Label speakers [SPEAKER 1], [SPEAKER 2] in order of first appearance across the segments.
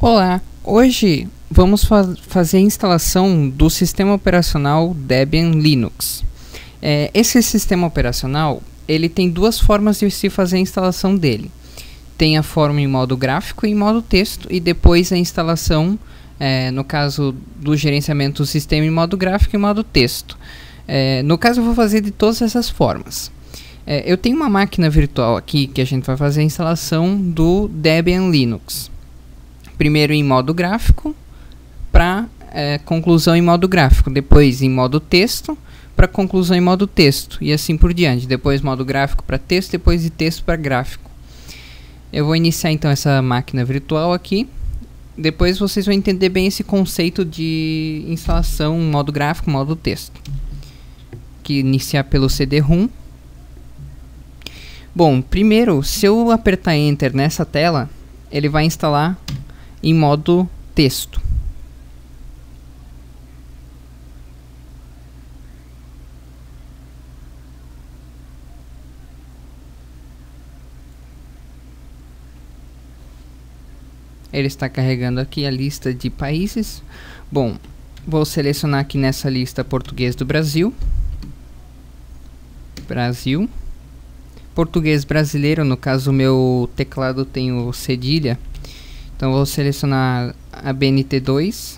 [SPEAKER 1] Olá, hoje vamos fazer a instalação do sistema operacional Debian Linux. Esse sistema operacional ele tem duas formas de se fazer a instalação dele. Tem a forma em modo gráfico e em modo texto, e depois a instalação, no caso do gerenciamento do sistema, em modo gráfico e em modo texto. No caso eu vou fazer de todas essas formas. Eu tenho uma máquina virtual aqui que a gente vai fazer a instalação do Debian Linux. Primeiro em modo gráfico, para conclusão em modo gráfico. Depois em modo texto, para conclusão em modo texto. E assim por diante. Depois modo gráfico para texto, depois de texto para gráfico. Eu vou iniciar então essa máquina virtual aqui. Depois vocês vão entender bem esse conceito de instalação modo gráfico, modo texto. Que iniciar pelo CD-ROM. Bom, primeiro, se eu apertar Enter nessa tela, ele vai instalar em modo texto. Ele está carregando aqui a lista de países. Bom, vou selecionar aqui nessa lista português do Brasil. Brasil. Português brasileiro, no caso o meu teclado tem o cedilha. Então vou selecionar a BNT2.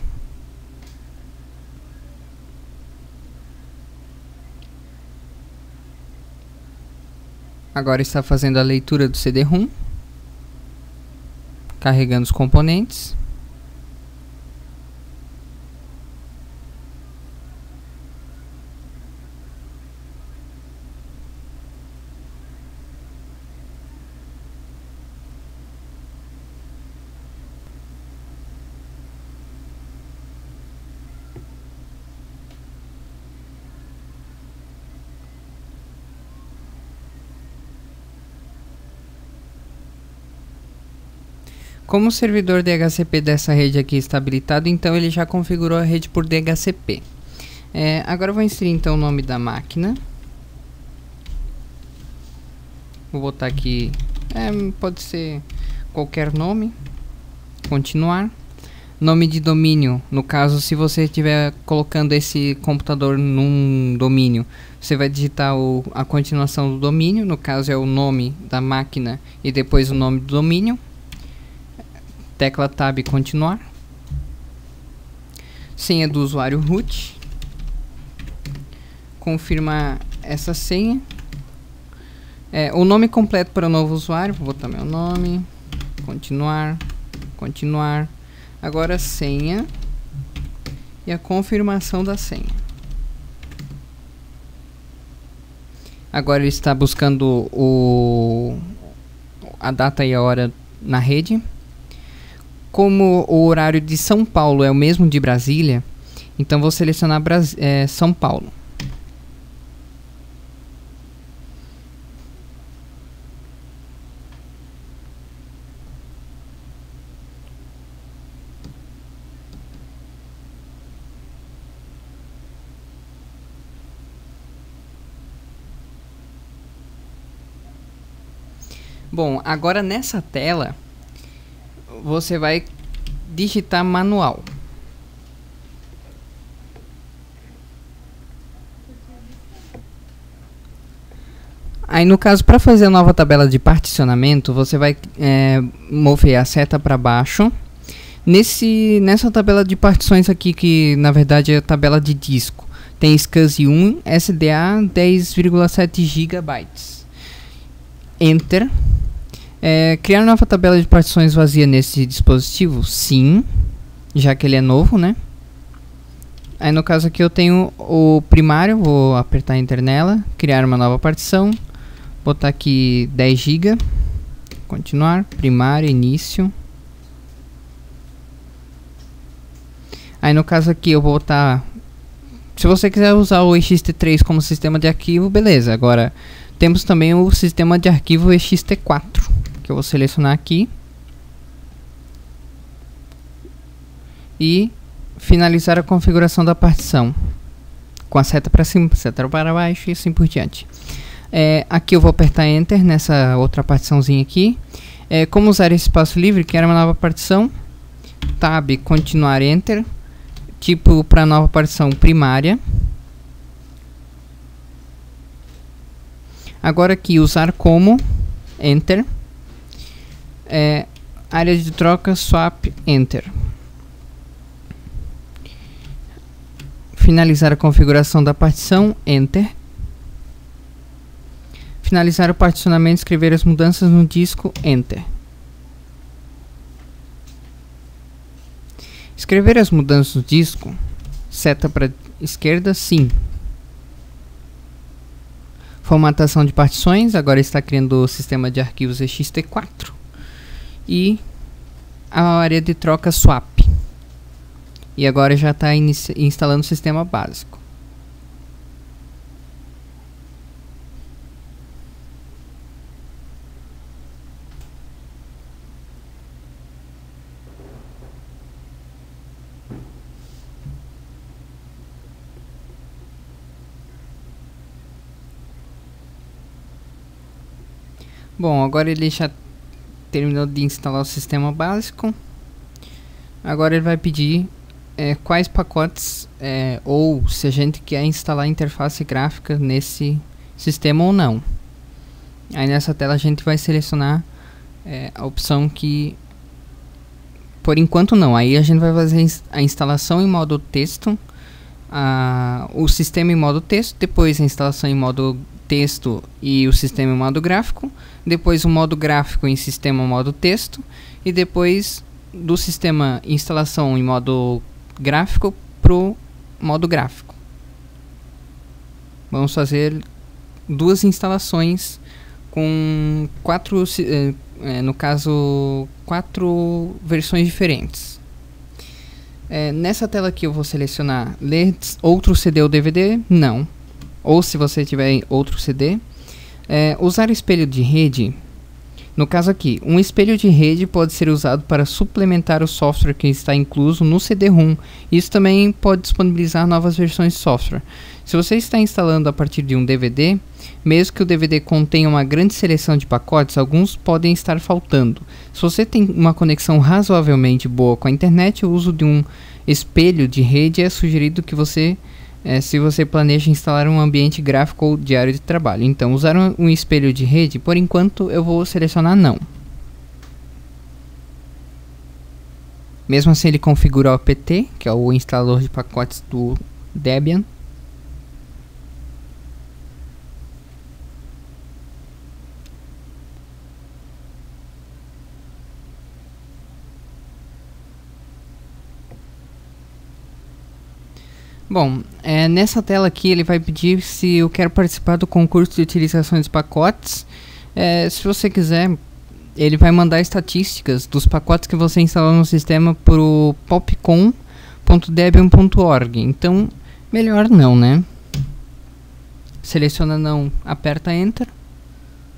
[SPEAKER 1] Agora está fazendo a leitura do CD-ROM. Carregando os componentes. Como o servidor DHCP dessa rede aqui está habilitado, então ele já configurou a rede por DHCP. Agora eu vou inserir então o nome da máquina. Vou botar aqui, pode ser qualquer nome. Continuar. Nome de domínio, no caso se você estiver colocando esse computador num domínio, você vai digitar a continuação do domínio, no caso é o nome da máquina e depois o nome do domínio. Tecla Tab continuar. Senha do usuário root. Confirmar essa senha. O nome completo para o novo usuário. Vou botar meu nome. Continuar. Continuar. Agora a senha. E a confirmação da senha. Agora ele está buscando a data e a hora na rede. Como o horário de São Paulo é o mesmo de Brasília, então vou selecionar São Paulo. Bom, agora nessa tela você vai digitar manual. Aí no caso, para fazer a nova tabela de particionamento, você vai mover a seta para baixo. Nessa tabela de partições aqui, que na verdade é a tabela de disco, tem SCSI 1, SDA 10,7 GB. Enter. Criar nova tabela de partições vazia nesse dispositivo? Sim, já que ele é novo, né? Aí no caso aqui eu tenho o primário, vou apertar Enter nela, criar uma nova partição, botar aqui 10 GB, continuar, primário, início. Aí no caso aqui eu vou botar, se você quiser usar o ext3 como sistema de arquivo, beleza. Agora temos também o sistema de arquivo ext4. Que eu vou selecionar aqui e finalizar a configuração da partição com a seta para cima, seta para baixo e assim por diante. Aqui eu vou apertar Enter nessa outra partiçãozinha aqui. Como usar esse espaço livre? Criar uma nova partição. Tab, continuar Enter. Tipo para nova partição primária. Agora aqui usar como Enter. Área de troca Swap Enter. Finalizar a configuração da partição Enter. Finalizar o particionamento, escrever as mudanças no disco Enter. Escrever as mudanças no disco, seta para esquerda, sim. Formatação de partições, agora está criando o sistema de arquivos ext4. E a área de troca swap. E agora já está instalando o sistema básico. Bom, agora ele já terminou de instalar o sistema básico. Agora ele vai pedir quais pacotes ou se a gente quer instalar interface gráfica nesse sistema ou não. Aí nessa tela a gente vai selecionar a opção que por enquanto não. Aí a gente vai fazer a instalação em modo texto, o sistema em modo texto, depois a instalação em modo texto e o sistema em modo gráfico, depois o modo gráfico em sistema modo texto e depois do sistema instalação em modo gráfico pro modo gráfico. Vamos fazer duas instalações com quatro versões diferentes. Nessa tela aqui eu vou selecionar ler outro CD ou DVD, não. Ou se você tiver outro CD, usar espelho de rede. No caso aqui, um espelho de rede pode ser usado para suplementar o software que está incluso no CD-ROM. Isso também pode disponibilizar novas versões de software. Se você está instalando a partir de um DVD, mesmo que o DVD contenha uma grande seleção de pacotes, alguns podem estar faltando. Se você tem uma conexão razoavelmente boa com a internet, o uso de um espelho de rede é sugerido que você se você planeja instalar um ambiente gráfico ou diário de trabalho. Então, usar um espelho de rede, por enquanto eu vou selecionar não. Mesmo assim ele configura o apt, que é o instalador de pacotes do Debian. Bom, nessa tela aqui ele vai pedir se eu quero participar do concurso de utilização de pacotes. Se você quiser, ele vai mandar estatísticas dos pacotes que você instalou no sistema para o popcom.debian.org. Então, melhor não, né? Seleciona não, aperta Enter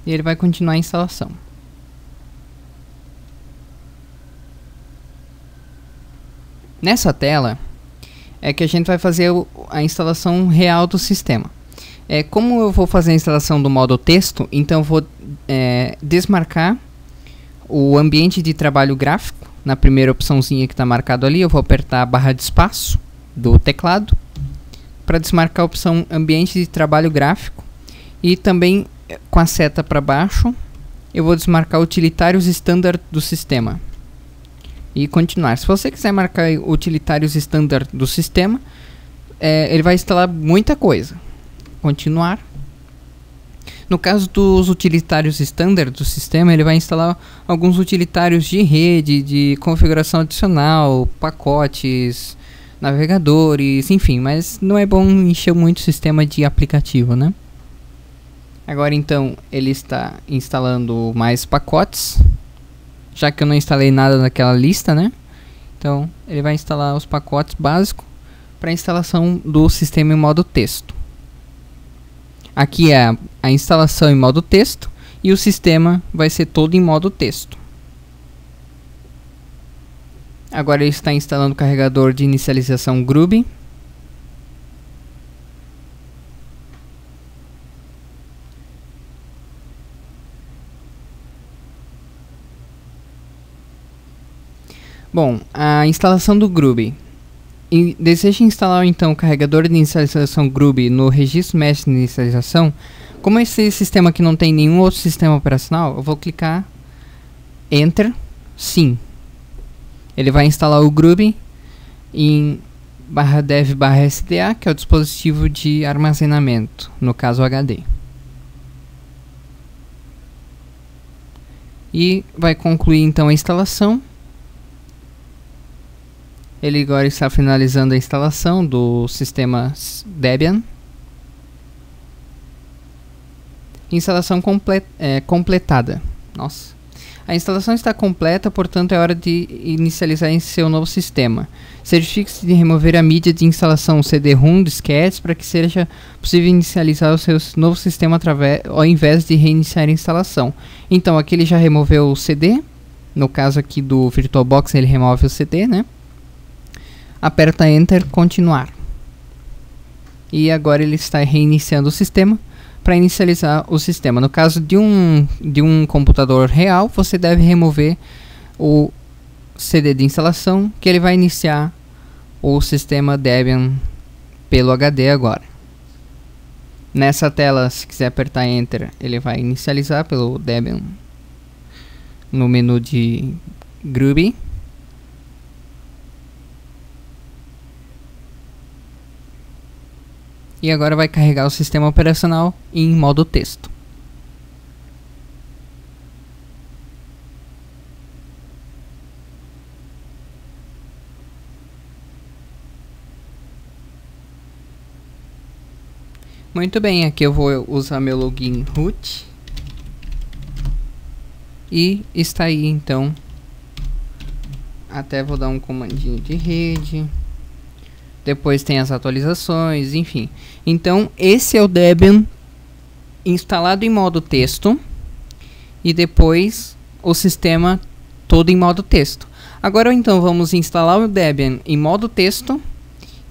[SPEAKER 1] e ele vai continuar a instalação. Nessa tela é que a gente vai fazer a instalação real do sistema. Como eu vou fazer a instalação do modo texto, então eu vou desmarcar o ambiente de trabalho gráfico. Na primeira opçãozinha que está marcado ali, eu vou apertar a barra de espaço do teclado para desmarcar a opção ambiente de trabalho gráfico. E também com a seta para baixo, eu vou desmarcar utilitários standard do sistema. E continuar. Se você quiser marcar utilitários standard do sistema, ele vai instalar muita coisa. Continuar. No caso dos utilitários standard do sistema, ele vai instalar alguns utilitários de rede, de configuração adicional, pacotes, navegadores, enfim. Mas não é bom encher muito o sistema de aplicativo, né? Agora então, ele está instalando mais pacotes. Já que eu não instalei nada naquela lista, né? Então, ele vai instalar os pacotes básicos para instalação do sistema em modo texto. Aqui é a instalação em modo texto e o sistema vai ser todo em modo texto. Agora ele está instalando o carregador de inicialização Groovy. Bom, a instalação do Groovy. Deseja instalar então o carregador de inicialização Groovy no registro mestre de inicialização. Como esse sistema aqui não tem nenhum outro sistema operacional, eu vou clicar Enter, sim. Ele vai instalar o Groovy em /dev/sda, que é o dispositivo de armazenamento, no caso HD. E vai concluir então a instalação. Ele agora está finalizando a instalação do sistema Debian. Instalação completada. Nossa. A instalação está completa, portanto é hora de inicializar em seu novo sistema. Certifique-se de remover a mídia de instalação CD-ROM, disquetes, para que seja possível inicializar o seu novo sistema ao invés de reiniciar a instalação. Então aqui ele já removeu o CD. No caso aqui do VirtualBox ele remove o CD, né? Aperta Enter, continuar. E agora ele está reiniciando o sistema para inicializar o sistema. No caso de um computador real, você deve remover o CD de instalação, que ele vai iniciar o sistema Debian pelo HD agora. Nessa tela, se quiser apertar Enter, ele vai inicializar pelo Debian no menu de Groovy. E agora vai carregar o sistema operacional em modo texto. Muito bem, aqui eu vou usar meu login root. E está aí então. Até vou dar um comandinho de rede. Depois tem as atualizações, enfim. Então, esse é o Debian instalado em modo texto. E depois o sistema todo em modo texto. Agora, então, vamos instalar o Debian em modo texto.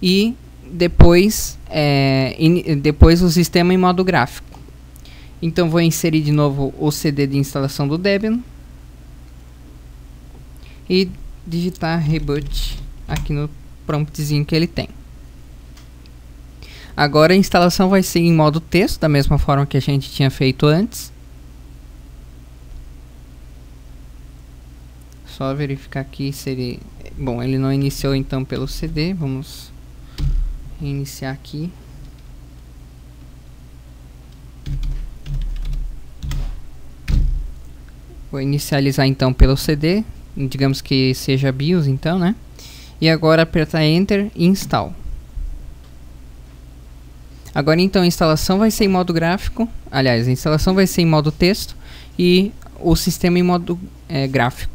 [SPEAKER 1] E depois o sistema em modo gráfico. Então, vou inserir de novo o CD de instalação do Debian. E digitar reboot aqui no promptzinho que ele tem. Agora a instalação vai ser em modo texto, da mesma forma que a gente tinha feito antes. Só verificar aqui se ele... Bom, ele não iniciou então pelo CD. Vamos reiniciar aqui. Vou inicializar então pelo CD. Digamos que seja BIOS então, né? E agora apertar Enter e Install. Agora então a instalação vai ser em modo gráfico. Aliás, a instalação vai ser em modo texto. E o sistema em modo gráfico.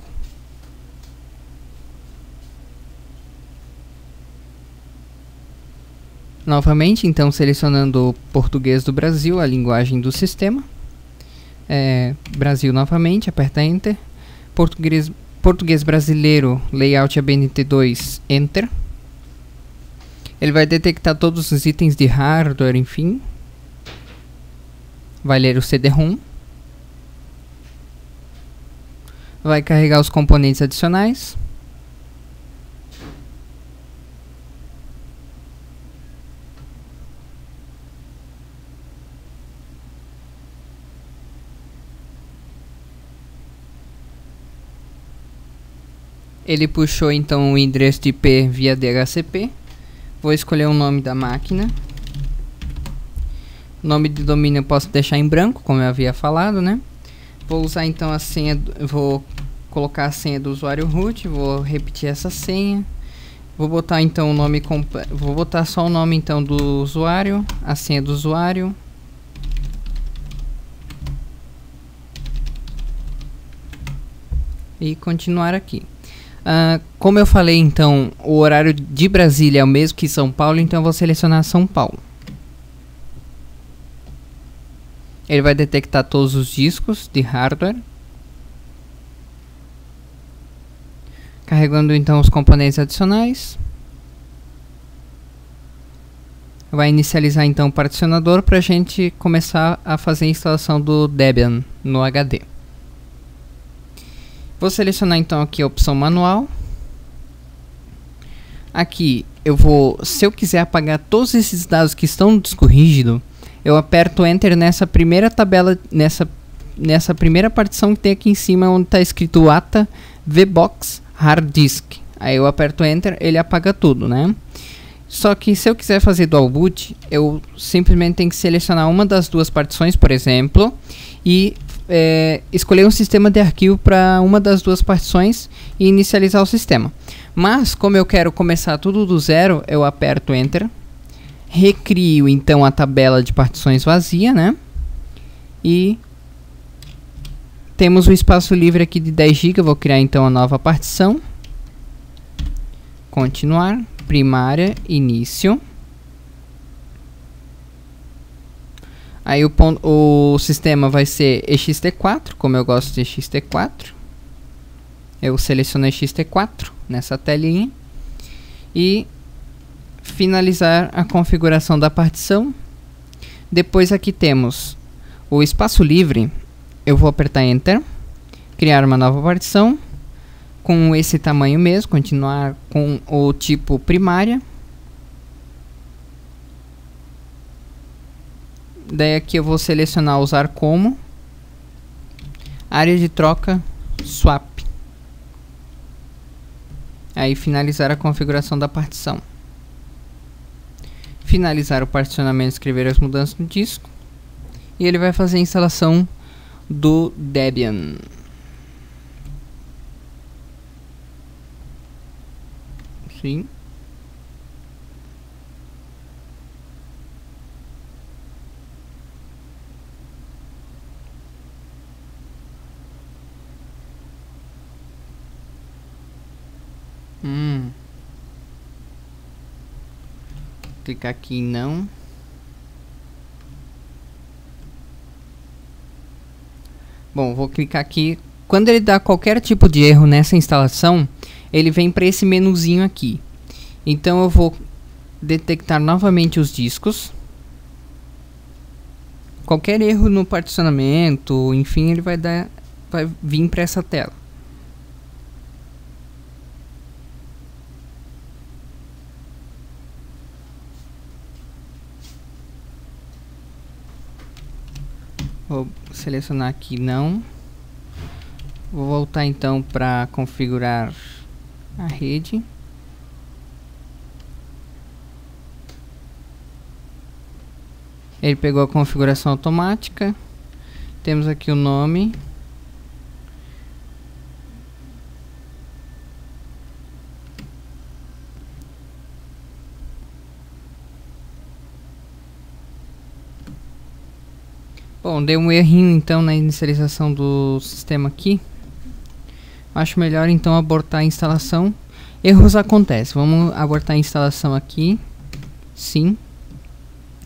[SPEAKER 1] Novamente, então, selecionando Português do Brasil, a linguagem do sistema. Brasil novamente, aperta Enter. Português brasileiro, layout ABNT2, Enter. Ele vai detectar todos os itens de hardware, enfim. Vai ler o CD-ROM. Vai carregar os componentes adicionais. Ele puxou então o endereço de IP via DHCP. Vou escolher o nome da máquina. Nome de domínio eu posso deixar em branco, como eu havia falado, né? Vou usar então a senha, vou colocar a senha do usuário root, vou repetir essa senha. Vou botar então o nome completo, vou botar só o nome então do usuário, a senha do usuário. E continuar aqui. Como eu falei então, o horário de Brasília é o mesmo que São Paulo, então eu vou selecionar São Paulo. Ele vai detectar todos os discos de hardware. Carregando então os componentes adicionais. Vai inicializar então o particionador para a gente começar a fazer a instalação do Debian no HD. Vou selecionar então aqui a opção manual. Aqui eu vou, se eu quiser apagar todos esses dados que estão no disco rígido, eu aperto Enter nessa primeira tabela, nessa primeira partição que tem aqui em cima, onde está escrito ATA VBox Hard Disk. Aí eu aperto Enter, ele apaga tudo, né? Só que se eu quiser fazer dual boot, eu simplesmente tenho que selecionar uma das duas partições, por exemplo, e escolher um sistema de arquivo para uma das duas partições e inicializar o sistema. Mas, como eu quero começar tudo do zero, eu aperto Enter, recrio então a tabela de partições vazia, né? E temos o espaço livre aqui de 10 GB, vou criar então a nova partição. Continuar, primária, início. Aí o sistema vai ser ext4, como eu gosto de ext4. Eu seleciono ext4 nessa telinha. E finalizar a configuração da partição. Depois aqui temos o espaço livre. Eu vou apertar Enter. Criar uma nova partição. Com esse tamanho mesmo, continuar com o tipo primária. Daí aqui eu vou selecionar usar como. Área de troca swap. Aí finalizar a configuração da partição. Finalizar o particionamento, escrever as mudanças no disco. E ele vai fazer a instalação do Debian. Sim. Clicar aqui em não. Bom, vou clicar aqui. Quando ele dá qualquer tipo de erro nessa instalação, ele vem para esse menuzinho aqui. Então eu vou detectar novamente os discos. Qualquer erro no particionamento, enfim, ele vai vir para essa tela. Vou selecionar aqui não. Vou voltar então para configurar a rede. Ele pegou a configuração automática. Temos aqui o nome. Bom, deu um errinho então na inicialização do sistema aqui. Acho melhor então abortar a instalação. Erros acontecem. Vamos abortar a instalação aqui. Sim.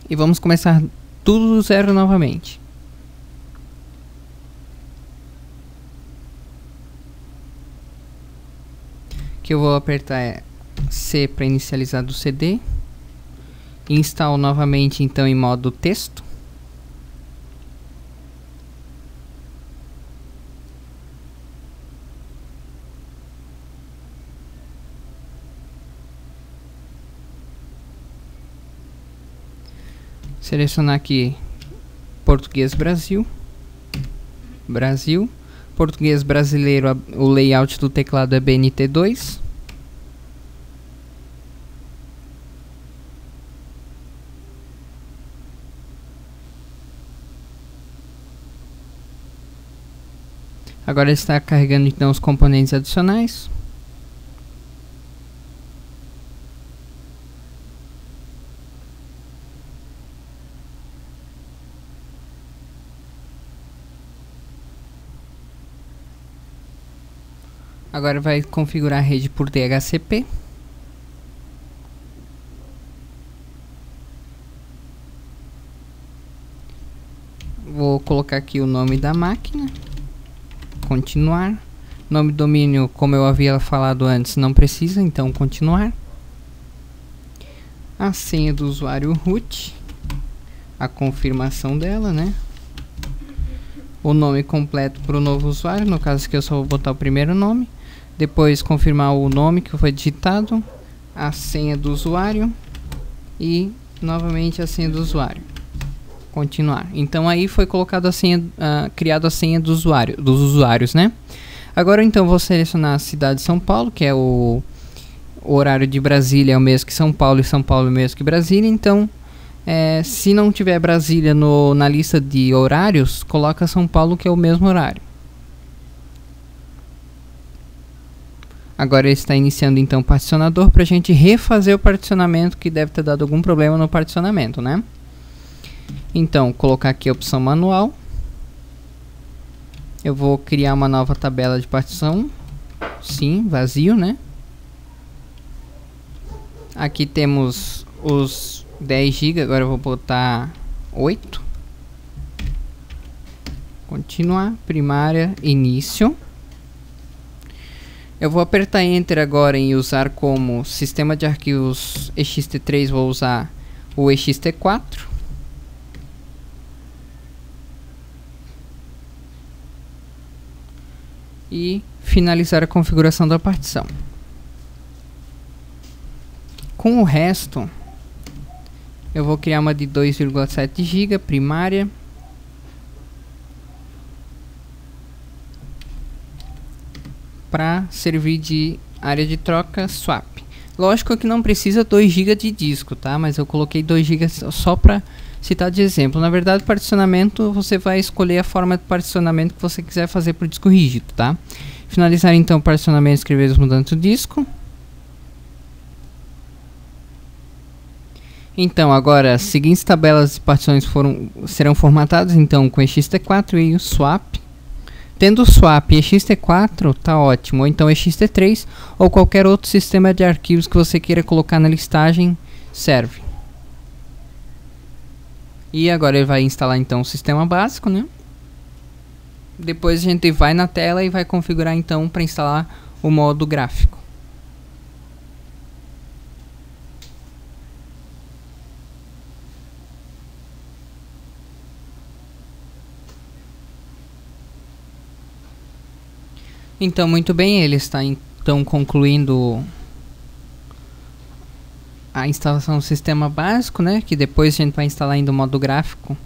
[SPEAKER 1] E vamos começar tudo do zero novamente. Que eu vou apertar C para inicializar do CD. Instalo novamente então em modo texto. Selecionar aqui Português Brasil. Brasil. Português brasileiro, o layout do teclado é BNT2. Agora está carregando então os componentes adicionais. Agora vai configurar a rede por DHCP. Vou colocar aqui o nome da máquina. Continuar. Nome do domínio, como eu havia falado antes, não precisa, então continuar. A senha do usuário root. A confirmação dela, né? O nome completo para o novo usuário, no caso aqui eu só vou botar o primeiro nome. Depois confirmar o nome que foi digitado. a senha do usuário e novamente a senha do usuário. Continuar. Então aí foi colocado a senha, criado a senha do usuário, dos usuários, né? Agora então vou selecionar a cidade de São Paulo, que é o horário de Brasília é o mesmo que São Paulo e São Paulo é o mesmo que Brasília. Então se não tiver Brasília na lista de horários, coloca São Paulo, que é o mesmo horário. Agora ele está iniciando então o particionador para a gente refazer o particionamento, que deve ter dado algum problema no particionamento, né? Então, colocar aqui a opção manual. Eu vou criar uma nova tabela de partição. Sim, vazio, né? Aqui temos os 10 GB, agora eu vou botar 8. Continuar, primária, início. Eu vou apertar Enter agora em usar como sistema de arquivos ext3, vou usar o ext4. E finalizar a configuração da partição. Com o resto, eu vou criar uma de 2,7 GB, primária. Para servir de área de troca swap. Lógico que não precisa 2 GB de disco, tá? Mas eu coloquei 2 GB só para citar de exemplo. Na verdade, particionamento, você vai escolher a forma de particionamento que você quiser fazer para o disco rígido, tá? Finalizar então o particionamento, escrever os mudantes do disco. Então, agora as seguintes tabelas de partições serão formatadas então com ext4 e o swap. Tendo o swap e ext4, tá ótimo, ou então ext3 ou qualquer outro sistema de arquivos que você queira colocar na listagem serve. E agora ele vai instalar então o sistema básico, né? Depois a gente vai na tela e vai configurar então para instalar o modo gráfico. Então, muito bem, ele está então concluindo a instalação do sistema básico, né? Que depois a gente vai instalar ainda o modo gráfico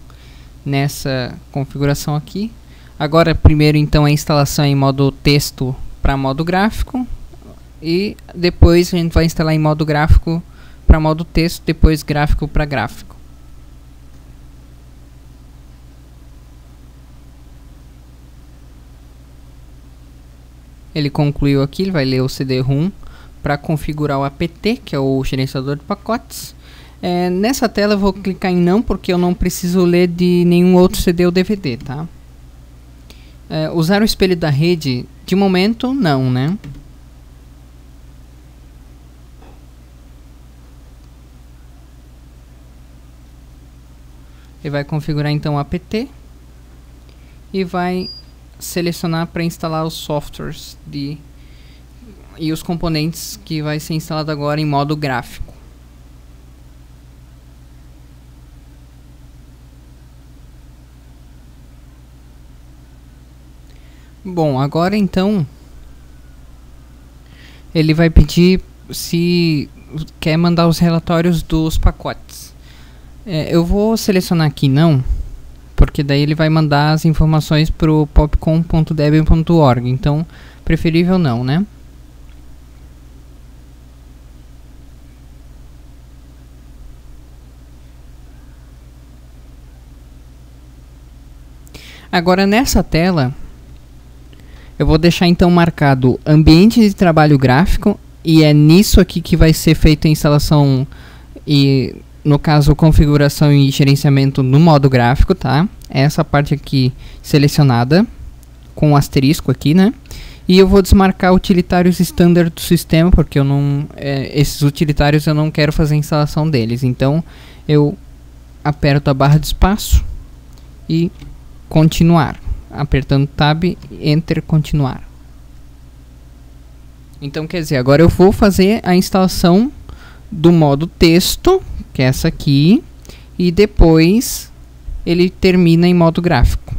[SPEAKER 1] nessa configuração aqui. Agora, primeiro então a instalação em modo texto para modo gráfico e depois a gente vai instalar em modo gráfico para modo texto, depois gráfico para gráfico. Ele concluiu aqui, ele vai ler o CD-ROM para configurar o apt, que é o gerenciador de pacotes. Nessa tela eu vou clicar em não, porque eu não preciso ler de nenhum outro CD ou DVD, tá? Usar o espelho da rede, de momento não, né? Ele vai configurar então o apt e vai selecionar para instalar os softwares e os componentes que vai ser instalado agora em modo gráfico. Bom, agora então ele vai pedir se quer mandar os relatórios dos pacotes. Eu vou selecionar aqui não, porque daí ele vai mandar as informações para o popcom.debian.org, então preferível não, né? Agora nessa tela eu vou deixar então marcado ambiente de trabalho gráfico, e é nisso aqui que vai ser feita a instalação e, no caso, configuração e gerenciamento no modo gráfico, tá? Essa parte aqui selecionada com um asterisco aqui, né? E eu vou desmarcar utilitários standard do sistema, porque eu não, esses utilitários eu não quero fazer a instalação deles. Então eu aperto a barra de espaço e continuar. Apertando Tab, Enter, continuar. Então quer dizer, agora eu vou fazer a instalação do modo texto, que é essa aqui, e depois ele termina em modo gráfico.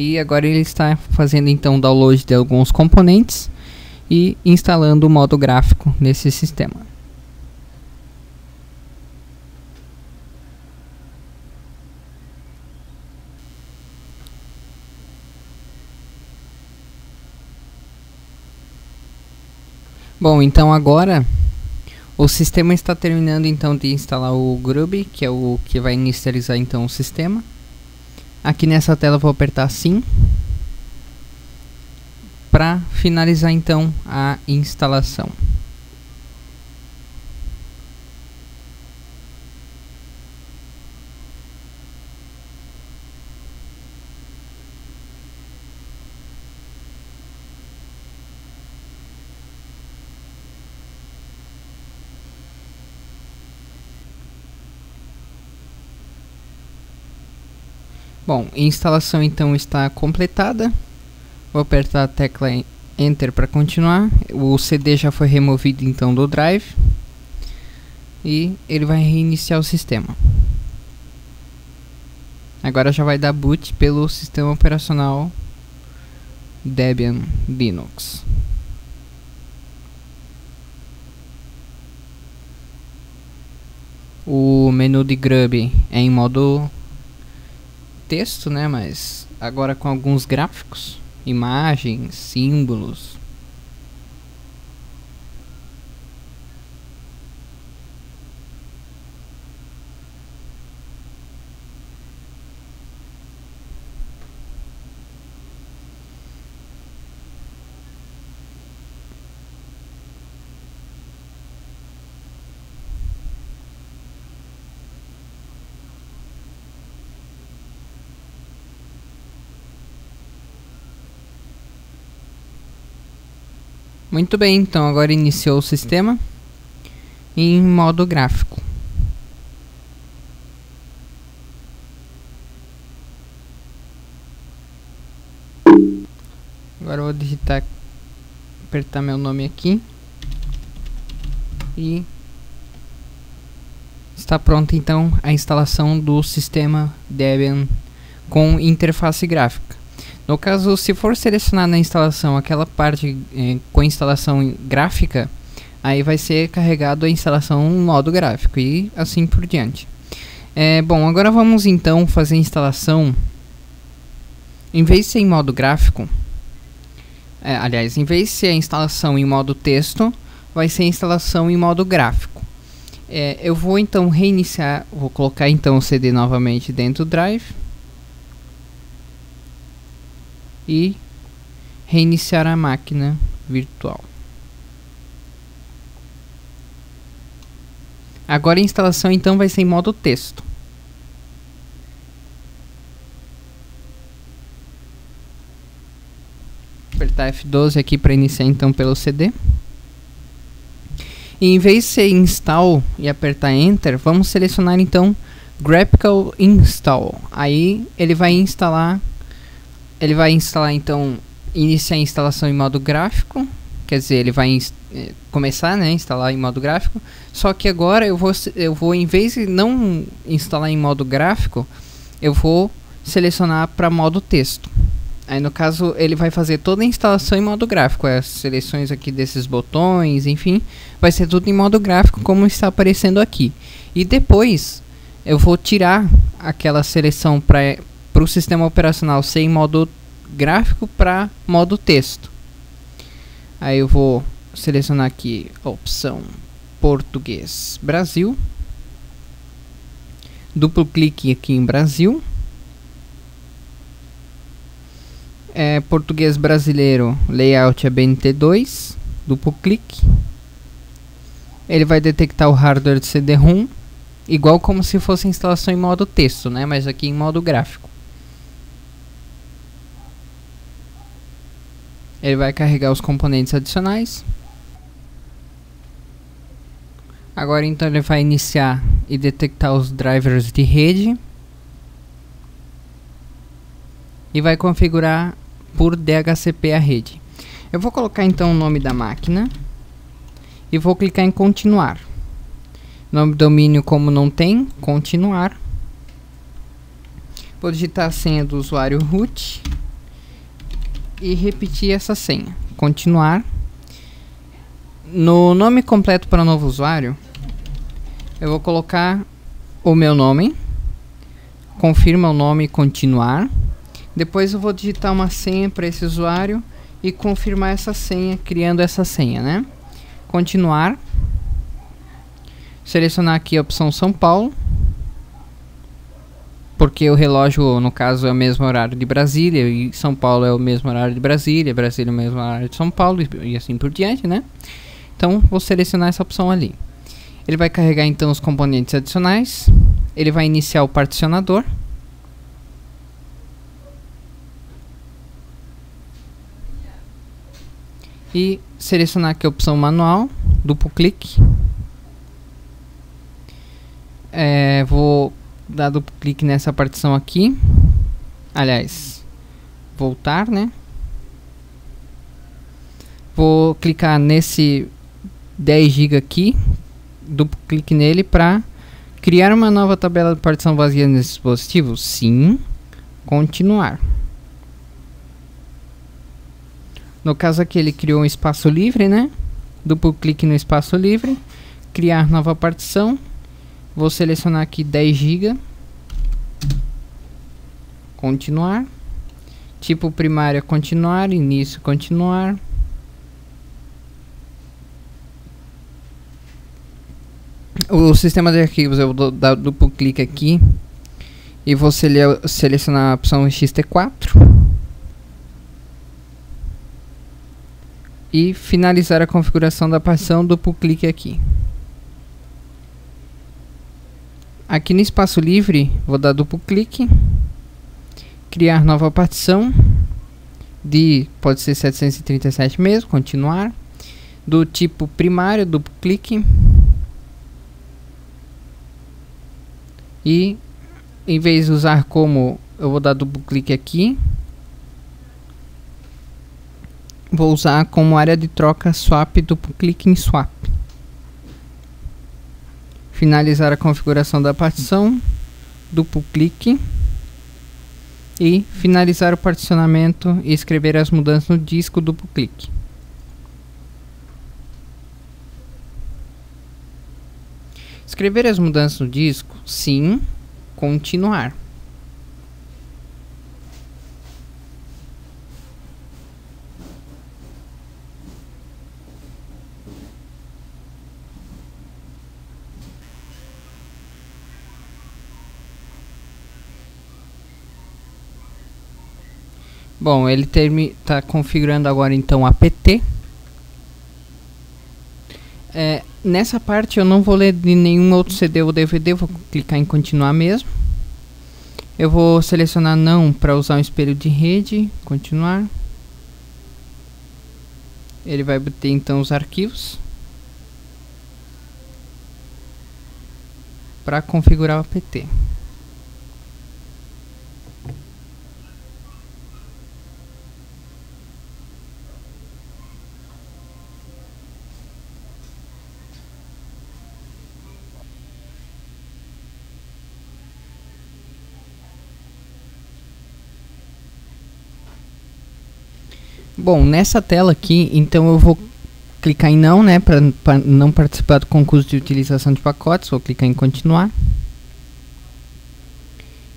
[SPEAKER 1] E agora ele está fazendo então o download de alguns componentes e instalando o modo gráfico nesse sistema. Bom, então agora o sistema está terminando então de instalar o Grub, que é o que vai inicializar então o sistema. Aqui nessa tela eu vou apertar sim para finalizar então a instalação. Bom, a instalação então está completada. Vou apertar a tecla Enter para continuar. O CD já foi removido então do drive. E ele vai reiniciar o sistema. Agora já vai dar boot pelo sistema operacional Debian Linux. O menu de Grub é em modo texto, né, mas agora com alguns gráficos, imagens, símbolos. Muito bem, então agora iniciou o sistema em modo gráfico. Agora eu vou digitar, apertar meu nome aqui e está pronta então a instalação do sistema Debian com interface gráfica. No caso, se for selecionar na instalação aquela parte com instalação gráfica, aí vai ser carregado a instalação em modo gráfico e assim por diante. Bom, agora vamos então fazer a instalação, em vez de ser em modo gráfico, aliás, em vez de ser a instalação em modo texto, vai ser a instalação em modo gráfico. Eu vou então reiniciar, vou colocar então o CD novamente dentro do drive. E reiniciar a máquina virtual. Agora a instalação então vai ser em modo texto. Apertar F12 aqui para iniciar então pelo CD. E em vez de ser install e apertar Enter, vamos selecionar então Graphical Install. Aí ele vai instalar então, iniciar a instalação em modo gráfico, quer dizer, ele vai começar, né, a instalar em modo gráfico, só que agora eu vou em vez de não instalar em modo gráfico, eu vou selecionar para modo texto. Aí no caso ele vai fazer toda a instalação em modo gráfico, as seleções aqui desses botões, enfim, vai ser tudo em modo gráfico como está aparecendo aqui. E depois eu vou tirar aquela seleção para o sistema operacional ser em modo gráfico para modo texto. Aí eu vou selecionar aqui a opção Português Brasil, duplo clique aqui em Brasil, Português brasileiro, layout é BNT2, duplo clique, ele vai detectar o hardware de CD-ROM, igual como se fosse instalação em modo texto, né, mas aqui em modo gráfico. Ele vai carregar os componentes adicionais. Agora então ele vai iniciar e detectar os drivers de rede. E vai configurar por DHCP a rede. Eu vou colocar então o nome da máquina. E vou clicar em continuar. Nome do domínio como não tem, continuar. Vou digitar a senha do usuário root. e repetir essa senha. Continuar. No nome completo para o novo usuário, eu vou colocar o meu nome, confirma o nome e continuar. Depois eu vou digitar uma senha para esse usuário e confirmar essa senha, criando essa senha, né? Continuar. Selecionar aqui a opção São Paulo, porque o relógio, no caso, é o mesmo horário de Brasília, e São Paulo é o mesmo horário de Brasília, Brasília é o mesmo horário de São Paulo, e assim por diante, né? Então, vou selecionar essa opção ali. Ele vai carregar, então, os componentes adicionais. Ele vai iniciar o particionador. E selecionar aqui a opção manual, duplo clique. Vou dar duplo clique nessa partição aqui. Aliás, voltar, né? Vou clicar nesse 10 GB aqui, duplo clique nele para criar uma nova tabela de partição vazia nesse dispositivo. Sim. Continuar. No caso aqui ele criou um espaço livre, né? Duplo clique no espaço livre, criar nova partição. Vou selecionar aqui 10 GB. Continuar. Tipo primário continuar, início continuar. O sistema de arquivos eu vou dar duplo clique aqui e vou selecionar a opção XT4 e finalizar a configuração da partição, duplo clique aqui. Aqui no espaço livre vou dar duplo clique, criar nova partição pode ser 737 mesmo, continuar, do tipo primário, duplo clique. E em vez de usar como, eu vou dar duplo clique aqui. Vou usar como área de troca swap, duplo clique em swap. Finalizar a configuração da partição, duplo clique. E finalizar o particionamento e escrever as mudanças no disco, duplo clique. Escrever as mudanças no disco, sim. Continuar. Bom, ele está configurando agora então a PT. Nessa parte eu não vou ler de nenhum outro CD ou DVD, vou clicar em continuar mesmo. Eu vou selecionar não para usar um espelho de rede, continuar. Ele vai obter então os arquivos para configurar o PT. Bom, nessa tela aqui, então eu vou clicar em não, né, para não participar do concurso de utilização de pacotes, vou clicar em continuar.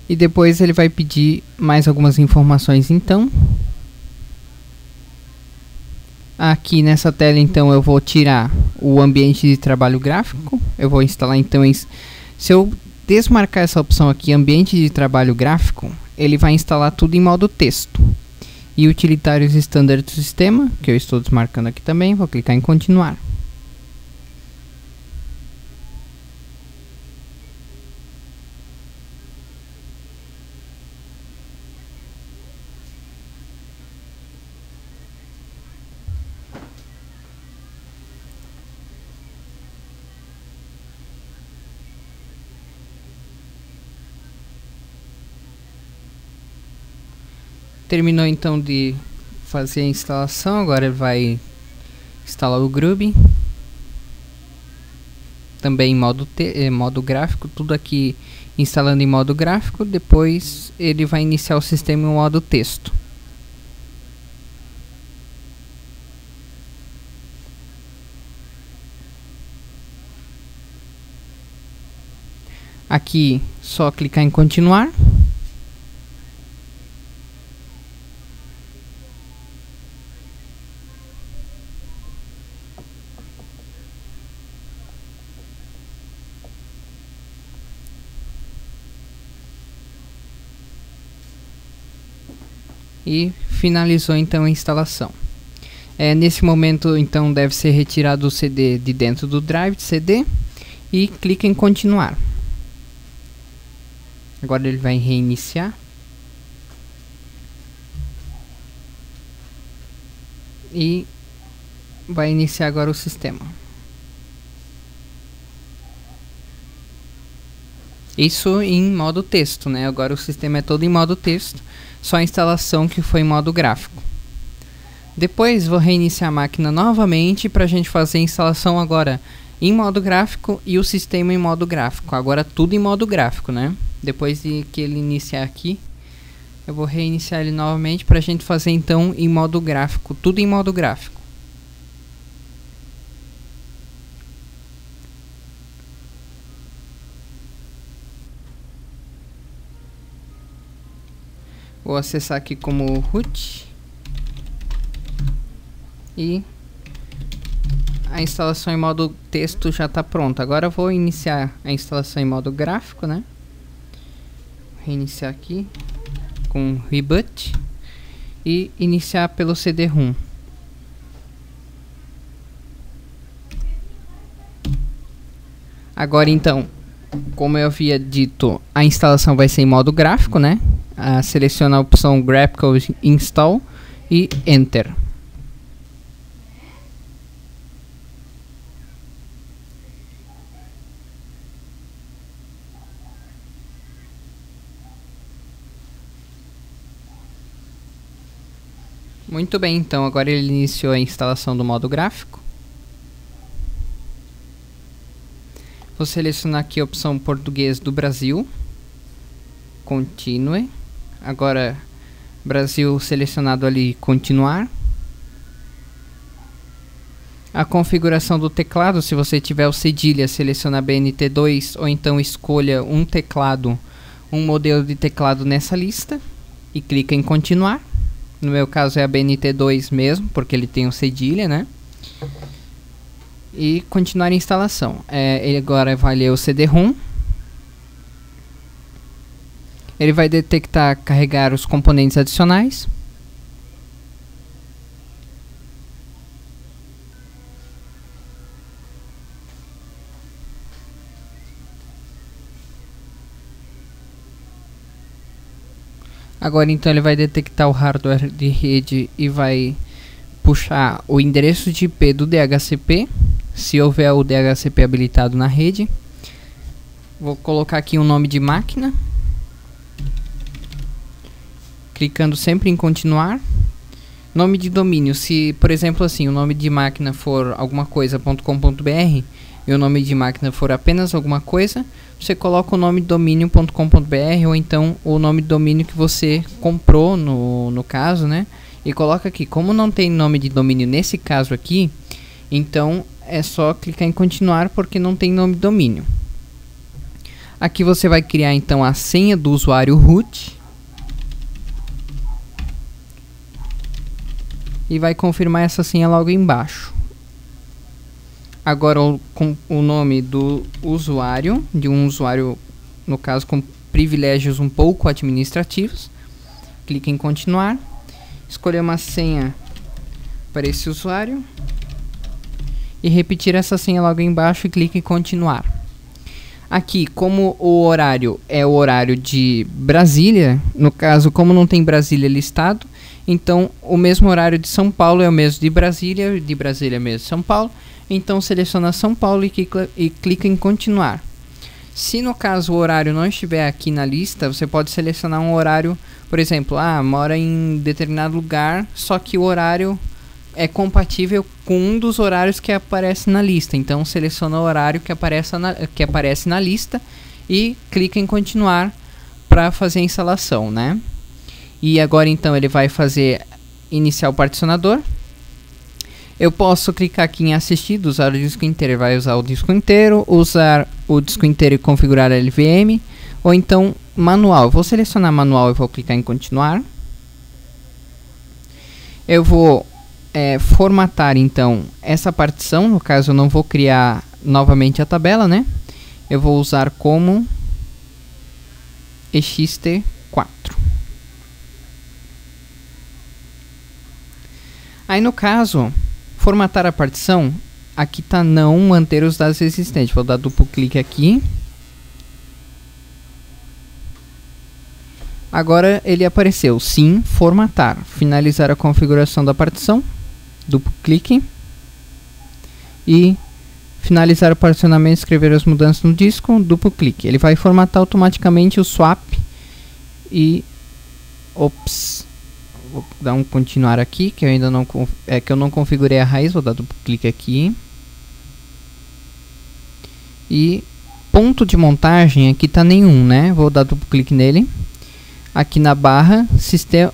[SPEAKER 1] E depois ele vai pedir mais algumas informações, então. Aqui nessa tela, então, eu vou tirar o ambiente de trabalho gráfico. Eu vou instalar, então, se eu desmarcar essa opção aqui, ambiente de trabalho gráfico, ele vai instalar tudo em modo texto. E utilitários standard do sistema, que eu estou desmarcando aqui também, vou clicar em continuar. Terminou então de fazer a instalação, agora ele vai instalar o Groovy. Também em modo gráfico, tudo aqui instalando em modo gráfico, depois ele vai iniciar o sistema em modo texto. Aqui só clicar em continuar. E finalizou então a instalação. Nesse momento então deve ser retirado o CD de dentro do drive de CD e clica em continuar. Agora ele vai reiniciar e vai iniciar agora o sistema. Isso em modo texto, né? Agora o sistema é todo em modo texto, só a instalação que foi em modo gráfico. Depois vou reiniciar a máquina novamente para a gente fazer a instalação agora em modo gráfico e o sistema em modo gráfico. Agora tudo em modo gráfico, né? Depois de que ele iniciar aqui, eu vou reiniciar ele novamente para a gente fazer então em modo gráfico, tudo em modo gráfico. Vou acessar aqui como root e a instalação em modo texto já está pronta. Agora eu vou iniciar a instalação em modo gráfico, né? Reiniciar aqui com reboot e iniciar pelo CD-ROM. Agora então, como eu havia dito, a instalação vai ser em modo gráfico, né? Seleciona a opção Graphical Install e Enter. Muito bem, então agora ele iniciou a instalação do modo gráfico. Vou selecionar aqui a opção Português do Brasil. Continue. Agora Brasil selecionado ali, continuar. A configuração do teclado, se você tiver o cedilha, seleciona BNT2 ou então escolha um teclado, um modelo de teclado nessa lista e clica em continuar. No meu caso é a BNT2 mesmo, porque ele tem o cedilha, né? E continuar a instalação. Ele agora vai ler o CD-ROM. Ele vai detectar carregar os componentes adicionais. Agora então ele vai detectar o hardware de rede e vai puxar o endereço de IP do DHCP, se houver o DHCP habilitado na rede. Vou colocar aqui um nome de máquina, clicando sempre em continuar. Nome de domínio, se por exemplo assim o nome de máquina for alguma coisa.com.br e o nome de máquina for apenas alguma coisa, você coloca o nome de domínio.com.br ou então o nome de domínio que você comprou no caso, né? E coloca aqui. Como não tem nome de domínio nesse caso aqui, então é só clicar em continuar porque não tem nome de domínio. Aqui você vai criar então a senha do usuário root e vai confirmar essa senha logo embaixo. Agora com o nome do usuário, de um usuário, no caso com privilégios um pouco administrativos. Clique em continuar. Escolher uma senha para esse usuário. E repetir essa senha logo embaixo e clique em continuar. Aqui, como o horário é o horário de Brasília, no caso, como não tem Brasília listado, então o mesmo horário de São Paulo é o mesmo de Brasília é o mesmo de São Paulo. Então seleciona São Paulo e clica em continuar. Se no caso o horário não estiver aqui na lista, você pode selecionar um horário, por exemplo, mora em determinado lugar, só que o horário é compatível com um dos horários que aparece na lista. Então seleciona o horário que aparece na lista e clica em continuar para fazer a instalação, né? E agora então ele vai iniciar o particionador. Eu posso clicar aqui em assistir, usar o disco inteiro, ele vai usar o disco inteiro, usar o disco inteiro e configurar a LVM, ou então manual. Eu vou selecionar manual e vou clicar em continuar. Eu vou formatar então essa partição, no caso eu não vou criar novamente a tabela, né? Eu vou usar como ext4. Aí no caso, formatar a partição, aqui está não manter os dados existentes. Vou dar duplo clique aqui. Agora ele apareceu, sim, formatar, finalizar a configuração da partição, duplo clique. E finalizar o particionamento, escrever as mudanças no disco, duplo clique. Ele vai formatar automaticamente o swap e... Ops! Vou dar um continuar aqui, que eu ainda não, que eu não configurei a raiz, vou dar duplo clique aqui. E ponto de montagem, aqui tá nenhum, né? Vou dar duplo clique nele. Aqui na barra,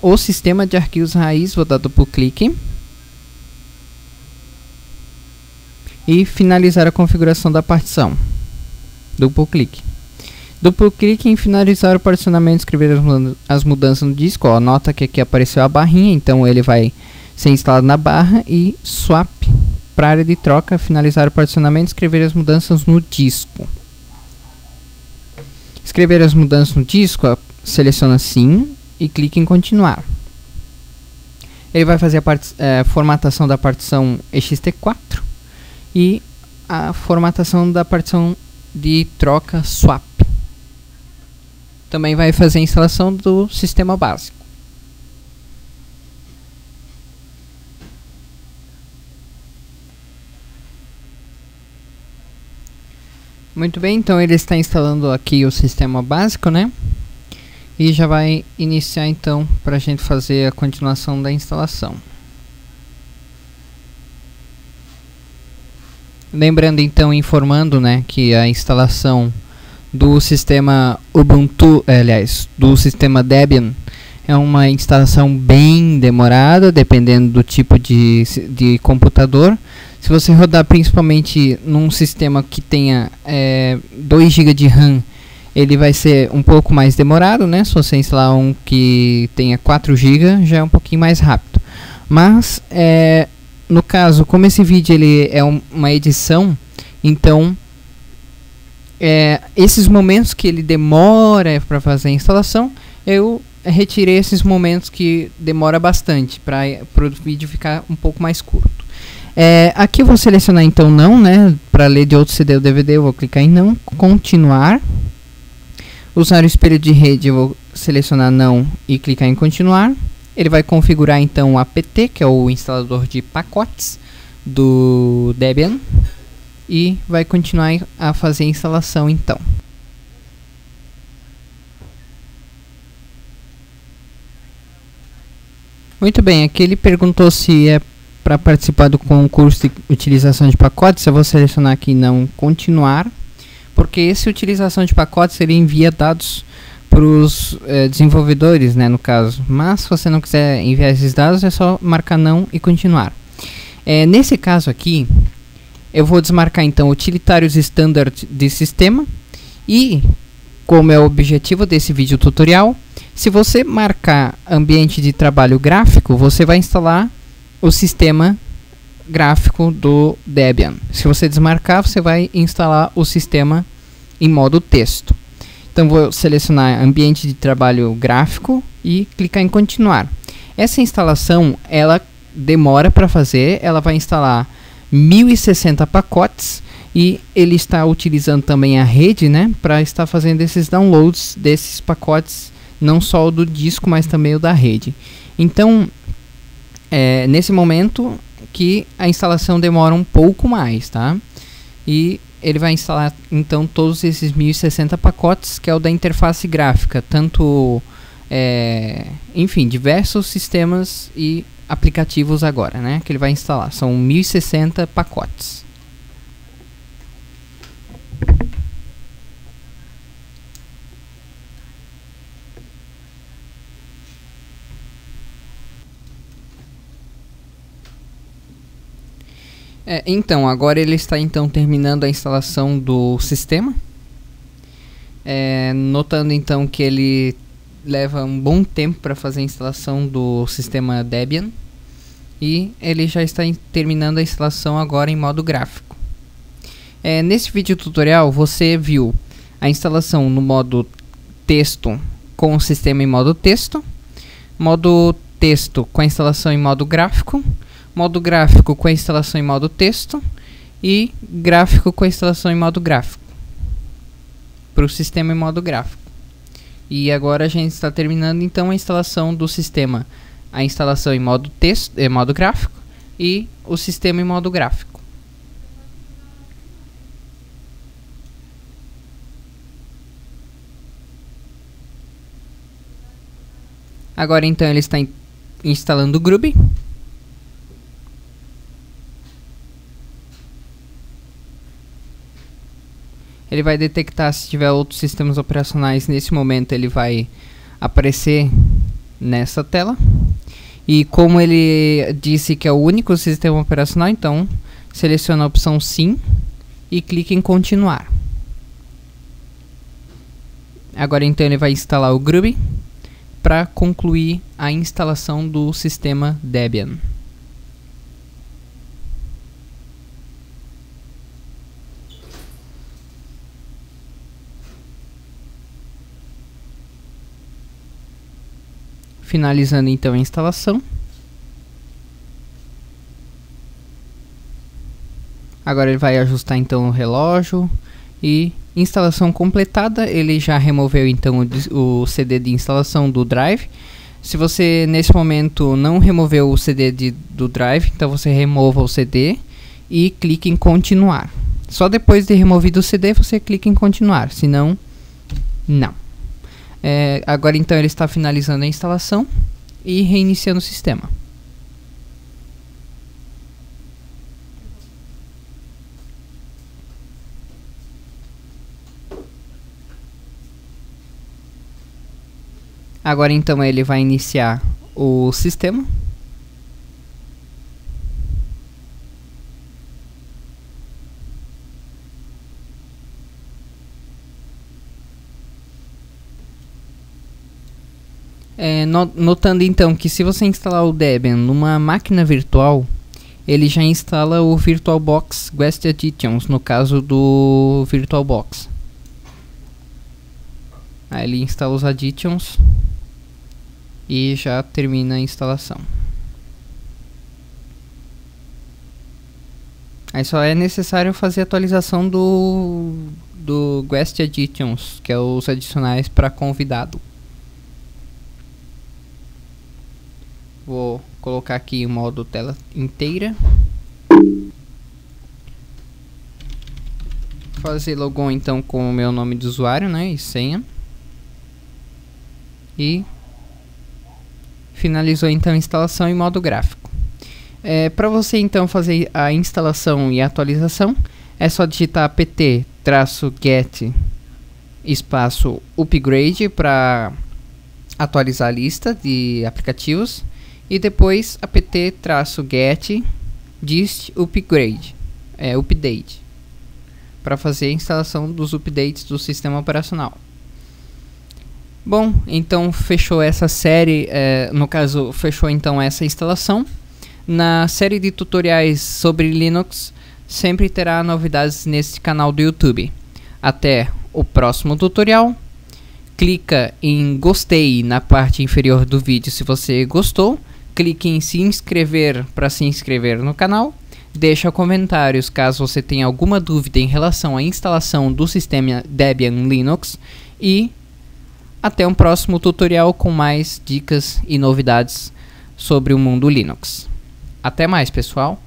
[SPEAKER 1] o sistema de arquivos raiz, vou dar duplo clique. E finalizar a configuração da partição. Duplo clique. Duplo clique em finalizar o particionamento, escrever as mudanças no disco. Ó, nota que aqui apareceu a barrinha, então ele vai ser instalado na barra. E swap para área de troca, finalizar o particionamento, escrever as mudanças no disco. Escrever as mudanças no disco, ó, seleciona sim e clique em continuar. Ele vai fazer a formatação da partição ext4 e a formatação da partição de troca swap. Também vai fazer a instalação do sistema básico. Muito bem, então ele está instalando aqui o sistema básico, né? E já vai iniciar então para a gente fazer a continuação da instalação. Lembrando então, informando, né, que a instalação do sistema Ubuntu, do sistema Debian, é uma instalação bem demorada, dependendo do tipo de computador. Se você rodar principalmente num sistema que tenha 2 GB de RAM, ele vai ser um pouco mais demorado, né? Se você instalar um que tenha 4 GB, já é um pouquinho mais rápido. Mas, no caso, como esse vídeo ele é uma edição, então esses momentos que ele demora para fazer a instalação, eu retirei esses momentos que demora bastante, para o vídeo ficar um pouco mais curto. Aqui eu vou selecionar então não, né? Para ler de outro CD ou DVD, eu vou clicar em não, continuar. Usar o espelho de rede, eu vou selecionar não e clicar em continuar. Ele vai configurar então o apt, que é o instalador de pacotes do Debian, e vai continuar a fazer a instalação então. Muito bem, aqui ele perguntou se é para participar do concurso de utilização de pacotes. Eu vou selecionar aqui não, continuar, porque essa utilização de pacotes ele envia dados para os desenvolvedores, né, no caso. Mas se você não quiser enviar esses dados, é só marcar não e continuar. Nesse caso aqui, eu vou desmarcar então utilitários standard de sistema. E, como é o objetivo desse vídeo tutorial, se você marcar ambiente de trabalho gráfico, você vai instalar o sistema gráfico do Debian. Se você desmarcar, você vai instalar o sistema em modo texto. Então vou selecionar ambiente de trabalho gráfico e clicar em continuar. Essa instalação ela demora para fazer, ela vai instalar 1060 pacotes e ele está utilizando também a rede, né, para estar fazendo esses downloads desses pacotes, não só o do disco, mas também o da rede. Então, nesse momento que a instalação demora um pouco mais, tá? E ele vai instalar então todos esses 1060 pacotes, que é o da interface gráfica, tanto enfim, diversos sistemas e aplicativos agora, né, que ele vai instalar. São 1060 pacotes. Então, agora ele está terminando a instalação do sistema. Notando então que ele leva um bom tempo para fazer a instalação do sistema Debian. E ele já está terminando a instalação agora em modo gráfico. Nesse vídeo tutorial você viu a instalação no modo texto com o sistema em modo texto com a instalação em modo gráfico com a instalação em modo texto e gráfico com a instalação em modo gráfico para o sistema em modo gráfico. E agora a gente está terminando então a instalação do sistema, a instalação em modo texto, modo gráfico e o sistema em modo gráfico. Agora então ele está instalando o Groovy. Ele vai detectar se tiver outros sistemas operacionais. Nesse momento ele vai aparecer nessa tela. E como ele disse que é o único sistema operacional, então seleciona a opção Sim e clique em Continuar. Agora então ele vai instalar o Groovy para concluir a instalação do sistema Debian. Finalizando então a instalação. Agora ele vai ajustar então o relógio e instalação completada. Ele já removeu então o CD de instalação do drive. Se você nesse momento não removeu o CD do drive, então você remova o CD e clique em continuar. Só depois de removido o CD você clica em continuar, senão não. Agora então ele está finalizando a instalação e reiniciando o sistema. Agora então ele vai iniciar o sistema. Notando então que se você instalar o Debian numa máquina virtual, ele já instala o VirtualBox Guest Additions, no caso do VirtualBox. Aí ele instala os additions e já termina a instalação. Aí só é necessário fazer a atualização do Guest Additions, que é os adicionais para convidado. Vou colocar aqui o modo tela inteira. Fazer logon então com o meu nome de usuário, né, e senha. E finalizou então a instalação em modo gráfico. Para você então fazer a instalação e a atualização, é só digitar apt-get espaço upgrade para atualizar a lista de aplicativos. E depois apt-get dist upgrade, update, para fazer a instalação dos updates do sistema operacional. Bom, então fechou essa série, no caso fechou então essa instalação. Na série de tutoriais sobre Linux sempre terá novidades nesse canal do YouTube. Até o próximo tutorial. Clica em gostei na parte inferior do vídeo se você gostou. Clique em se inscrever para se inscrever no canal. Deixa comentários caso você tenha alguma dúvida em relação à instalação do sistema Debian Linux. E até um próximo tutorial com mais dicas e novidades sobre o mundo Linux. Até mais, pessoal!